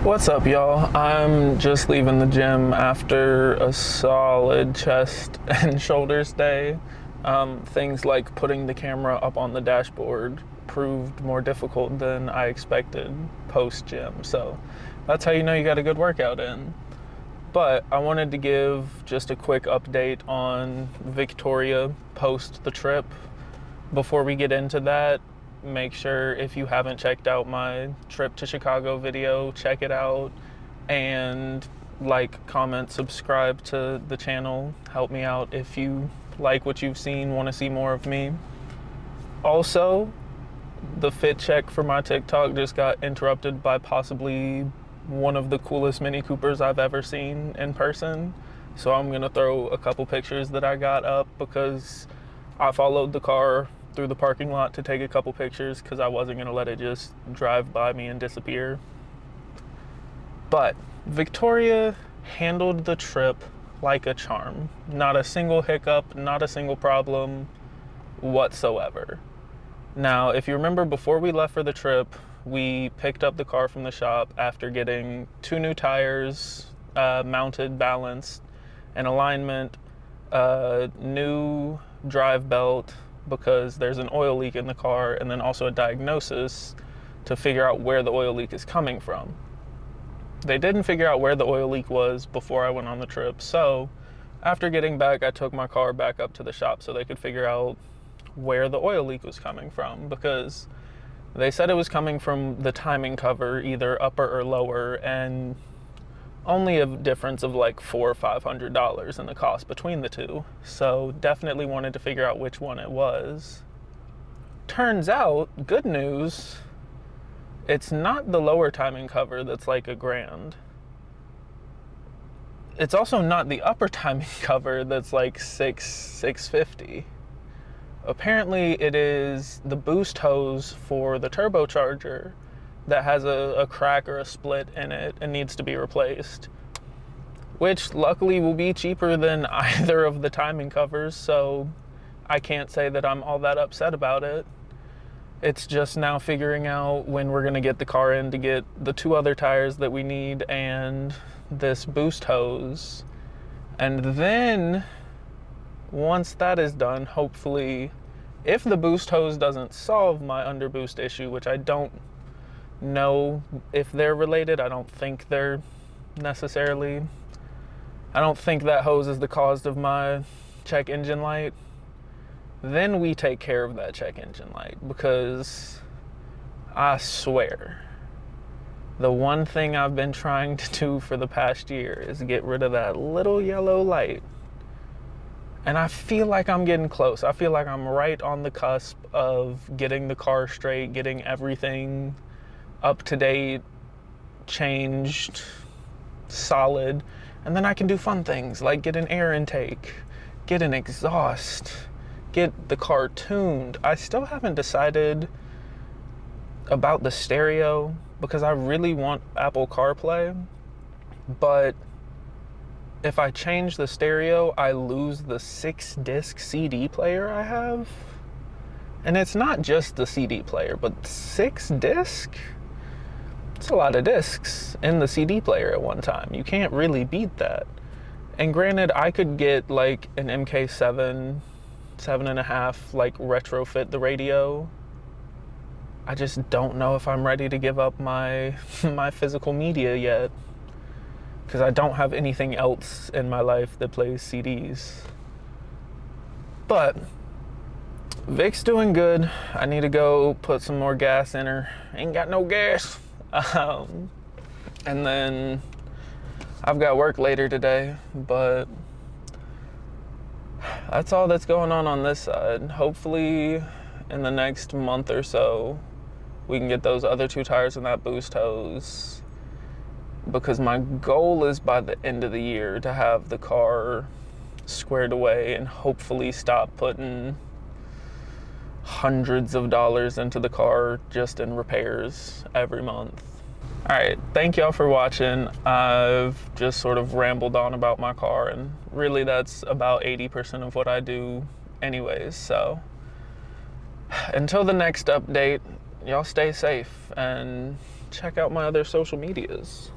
What's up, y'all? I'm just leaving the gym after a solid chest and shoulders day. Things like putting the camera up on the dashboard proved more difficult than I expected post-gym, so that's how you know you got a good workout in. But I wanted to give just a quick update on Victoria post the trip. Before we get into that, make sure if you haven't checked out my trip to Chicago video, check it out, and like, comment, subscribe to the channel. Help me out if you like what you've seen, want to see more of me. Also, the fit check for my TikTok just got interrupted by possibly one of the coolest Mini Coopers I've ever seen in person. So I'm gonna throw a couple pictures that I got up because I followed the car through the parking lot to take a couple pictures because I wasn't gonna let it just drive by me and disappear. But Victoria handled the trip like a charm. Not a single hiccup, not a single problem whatsoever. Now, if you remember, before we left for the trip, we picked up the car from the shop after getting 2 new tires, mounted, balanced, and alignment, new drive belt because there's an oil leak in the car, and then also a diagnosis to figure out where the oil leak is coming from. They didn't figure out where the oil leak was before I went on the trip, so after getting back, I took my car back up to the shop so they could figure out where the oil leak was coming from, because they said it was coming from the timing cover, either upper or lower, and only a difference of like $400 or $500 in the cost between the two. So definitely wanted to figure out which one it was. Turns out, good news, it's not the lower timing cover that's like $1,000. It's also not the upper timing cover that's like $650. Apparently it is the boost hose for the turbocharger that has a crack or a split in it and needs to be replaced, which luckily will be cheaper than either of the timing covers, so I can't say that I'm all that upset about it. It's just now figuring out when we're gonna get the car in to get the 2 other tires that we need and this boost hose. And then once that is done, hopefully, if the boost hose doesn't solve my underboost issue, which I don't know if they're related, I don't think they're necessarily. I don't think that hose is the cause of my check engine light. Then we take care of that check engine light, because I swear, the one thing I've been trying to do for the past year is get rid of that little yellow light. And I feel like I'm getting close. I feel like I'm right on the cusp of getting the car straight, getting everything up to date, changed, solid. And then I can do fun things like get an air intake, get an exhaust, get the car tuned. I still haven't decided about the stereo because I really want Apple CarPlay, but if I change the stereo, I lose the 6-disc CD player I have. And it's not just the CD player, but 6-disc? It's a lot of discs in the CD player at one time. You can't really beat that. And granted, I could get like an MK7, 7.5, like retrofit the radio. I just don't know if I'm ready to give up my physical media yet, because I don't have anything else in my life that plays CDs. But Vic's doing good. I need to go put some more gas in her. Ain't got no gas. And then I've got work later today, but that's all that's going on this side. Hopefully in the next month or so, we can get those other 2 tires and that boost hose, because my goal is by the end of the year to have the car squared away and hopefully stop putting hundreds of dollars into the car just in repairs every month. All right, thank y'all for watching. I've just sort of rambled on about my car, and really that's about 80% of what I do anyways. So until the next update, y'all stay safe and check out my other social medias.